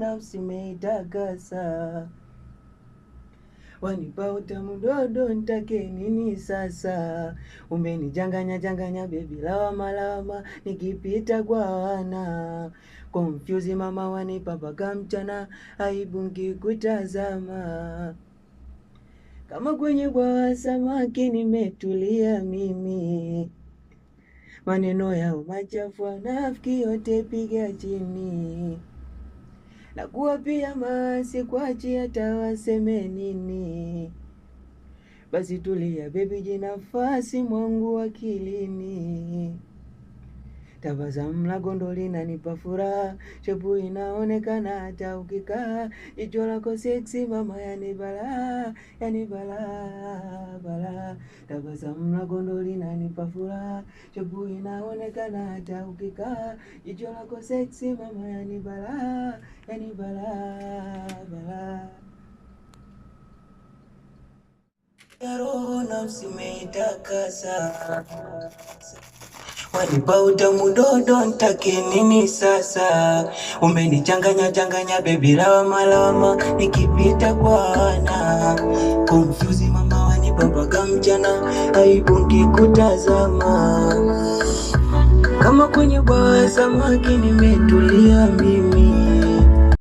nafsi imetakasa. Wanipa utamu dodo nitake nini sasa? Umenichanganya changanya baby lawama, nikipita kwa wana confuse mama, wanipa paka mchana, aibu nikikutazama. Kama kwenye bwawa samaki nimetulia mimi, maneno yao machafu wanafiki yote piga chini. Na kuwa pia maasi kuachi hata waseme nini. Basi tulia baby, jinafasi mwangu akilini. Tabasamu la gondo linanipa furaha, shepu inaonekana hata ukikaa. Jicho lako sexy mama, yani balaa, yani balaa, balaa. Tabasamu la gondo linanipa furaha, shepu inaonekana hata ukikaa. Jicho lako sexy mama, yani balaa, yani balaa, balaa. Ya roho nafsi imetakasa. Wanipa utamu dodo nitake nini sasa? Umenichanganya changanya baby lawama, nikipita kwa wana confuse mama, wanipa paka mchana, aibu nikikutazama. Kama kwenye bwawa samaki nimetulia mimi,